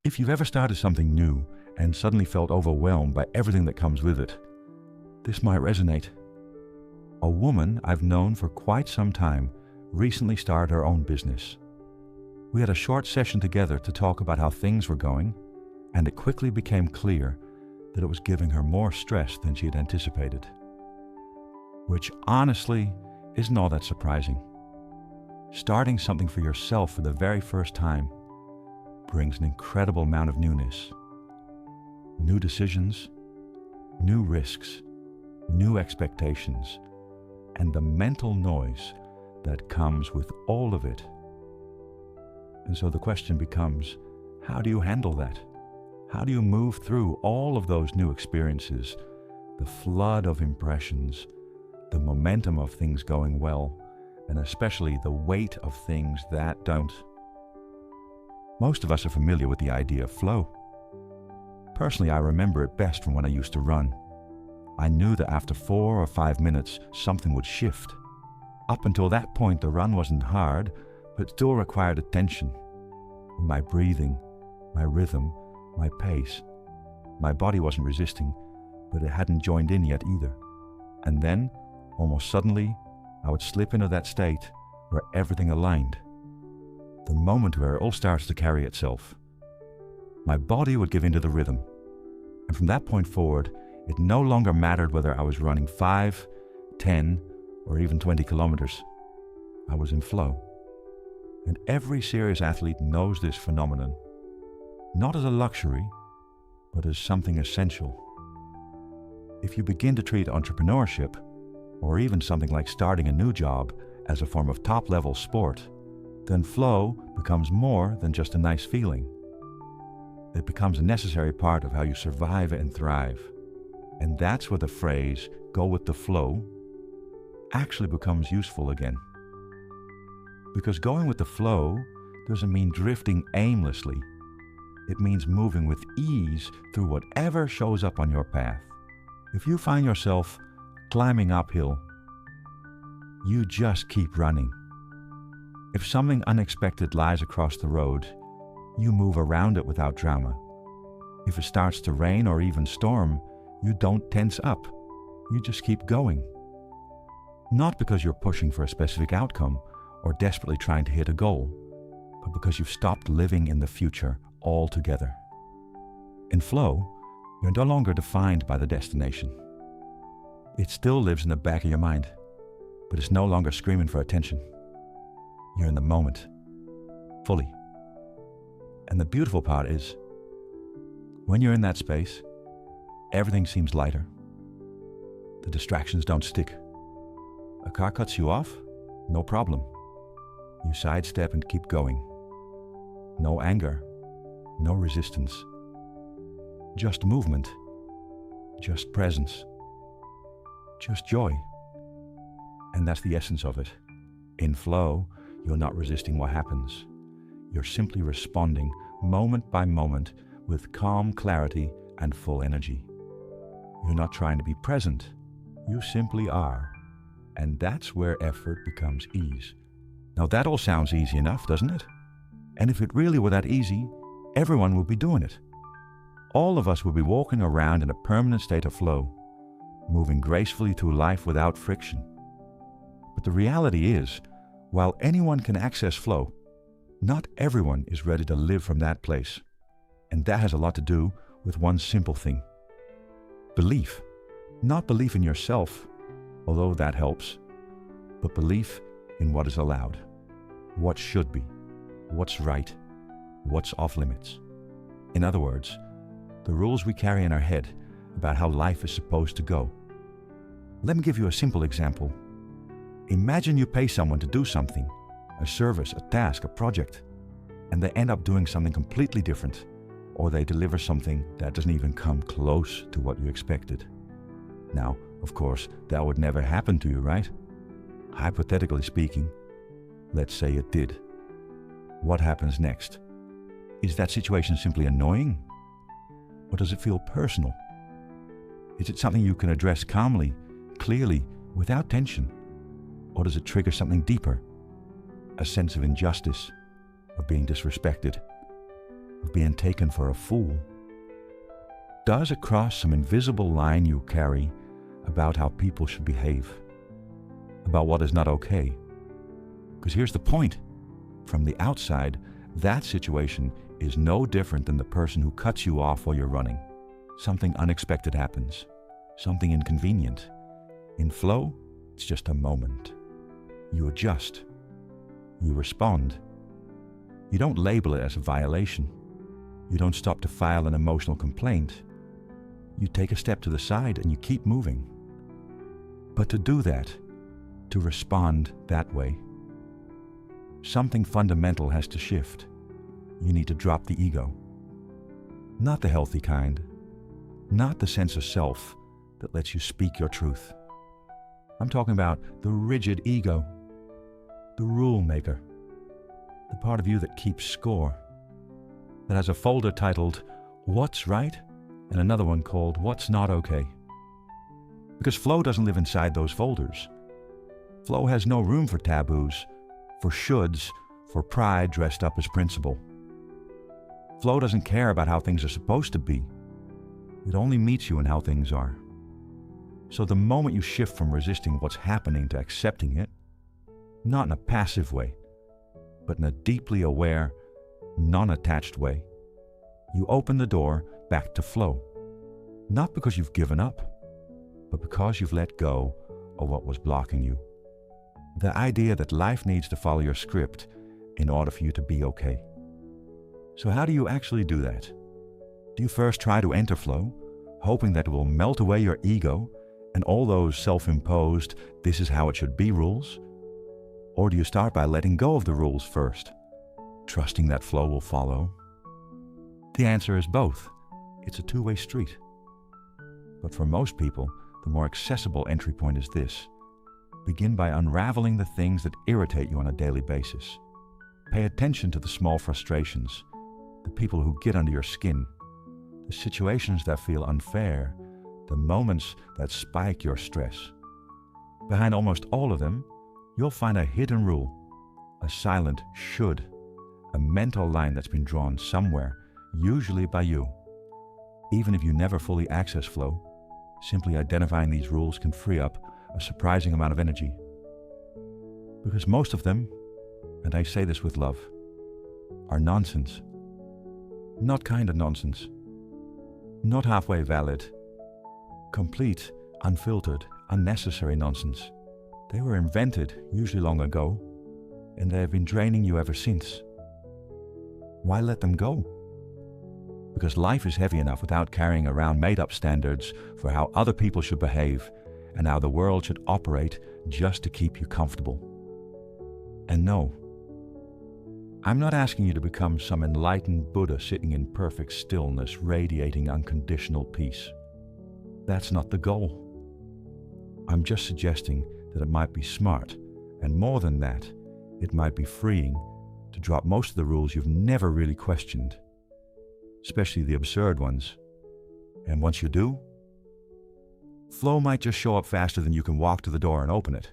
If you've ever started something new and suddenly felt overwhelmed by everything that comes with it, this might resonate. A woman I've known for quite some time recently started her own business. We had a short session together to talk about how things were going, and it quickly became clear that it was giving her more stress than she had anticipated. Which honestly isn't all that surprising. Starting something for yourself for the very first time brings an incredible amount of newness. New decisions, new risks, new expectations, and the mental noise that comes with all of it. And so the question becomes, how do you handle that? How do you move through all of those new experiences, the flood of impressions, the momentum of things going well, and especially the weight of things that don't? Most of us are familiar with the idea of flow. Personally, I remember it best from when I used to run. I knew that after 4 or 5 minutes, something would shift. Up until that point, the run wasn't hard, but still required attention. My breathing, my rhythm, my pace. My body wasn't resisting, but it hadn't joined in yet either. And then, almost suddenly, I would slip into that state where everything aligned. The moment where it all starts to carry itself. My body would give into the rhythm. And from that point forward, it no longer mattered whether I was running 5, 10, or even 20 kilometers. I was in flow. And every serious athlete knows this phenomenon, not as a luxury, but as something essential. If you begin to treat entrepreneurship, or even something like starting a new job, as a form of top-level sport, then flow becomes more than just a nice feeling. It becomes a necessary part of how you survive and thrive. And that's where the phrase, go with the flow, actually becomes useful again. Because going with the flow doesn't mean drifting aimlessly. It means moving with ease through whatever shows up on your path. If you find yourself climbing uphill, you just keep running. If something unexpected lies across the road, you move around it without drama. If it starts to rain or even storm, you don't tense up. You just keep going. Not because you're pushing for a specific outcome or desperately trying to hit a goal, but because you've stopped living in the future altogether. In flow, you're no longer defined by the destination. It still lives in the back of your mind, but it's no longer screaming for attention. You're in the moment, fully. And the beautiful part is, when you're in that space, everything seems lighter. The distractions don't stick. A car cuts you off? No problem. You sidestep and keep going. No anger, no resistance. Just movement, just presence, just joy. And that's the essence of it. In flow, you're not resisting what happens. You're simply responding moment by moment with calm clarity and full energy. You're not trying to be present. You simply are. And that's where effort becomes ease. Now that all sounds easy enough, doesn't it? And if it really were that easy, everyone would be doing it. All of us would be walking around in a permanent state of flow, moving gracefully through life without friction. But the reality is, while anyone can access flow, not everyone is ready to live from that place. And that has a lot to do with one simple thing. Belief. Not belief in yourself, although that helps, but belief in what is allowed, what should be, what's right, what's off limits. In other words, the rules we carry in our head about how life is supposed to go. Let me give you a simple example. Imagine you pay someone to do something, a service, a task, a project, and they end up doing something completely different, or they deliver something that doesn't even come close to what you expected. Now, of course, that would never happen to you, right? Hypothetically speaking, let's say it did. What happens next? Is that situation simply annoying? Or does it feel personal? Is it something you can address calmly, clearly, without tension? Or does it trigger something deeper? A sense of injustice, of being disrespected? of being taken for a fool? Does it cross some invisible line you carry about how people should behave? About what is not okay? Because here's the point. From the outside, that situation is no different than the person who cuts you off while you're running. Something unexpected happens. Something inconvenient. In flow, it's just a moment. You adjust. You respond. You don't label it as a violation. You don't stop to file an emotional complaint. You take a step to the side and you keep moving. But to do that, to respond that way, something fundamental has to shift. You need to drop the ego. Not the healthy kind. Not the sense of self that lets you speak your truth. I'm talking about the rigid ego, the rule maker, the part of you that keeps score, that has a folder titled What's Right and another one called What's Not Okay. Because flow doesn't live inside those folders. Flow has no room for taboos, for shoulds, for pride dressed up as principle. Flow doesn't care about how things are supposed to be. It only meets you in how things are. So the moment you shift from resisting what's happening to accepting it, not in a passive way, but in a deeply aware, non-attached way, you open the door back to flow. Not because you've given up, but because you've let go of what was blocking you. The idea that life needs to follow your script in order for you to be okay. So how do you actually do that? Do you first try to enter flow, hoping that it will melt away your ego and all those self-imposed, this is how it should be rules? Or do you start by letting go of the rules first, trusting that flow will follow? The answer is both. It's a two-way street. But for most people, the more accessible entry point is this. Begin by unraveling the things that irritate you on a daily basis. Pay attention to the small frustrations, the people who get under your skin, the situations that feel unfair, the moments that spike your stress. Behind almost all of them, you'll find a hidden rule, a silent should, a mental line that's been drawn somewhere, usually by you. Even if you never fully access flow, simply identifying these rules can free up a surprising amount of energy. Because most of them, and I say this with love, are nonsense. Not kind of nonsense. Not halfway valid. Complete, unfiltered, unnecessary nonsense. They were invented, usually long ago, and they have been draining you ever since. Why let them go? Because life is heavy enough without carrying around made-up standards for how other people should behave and how the world should operate just to keep you comfortable. And no, I'm not asking you to become some enlightened Buddha sitting in perfect stillness, radiating unconditional peace. That's not the goal. I'm just suggesting that it might be smart, and more than that, it might be freeing to drop most of the rules you've never really questioned, especially the absurd ones. And once you do, flow might just show up faster than you can walk to the door and open it.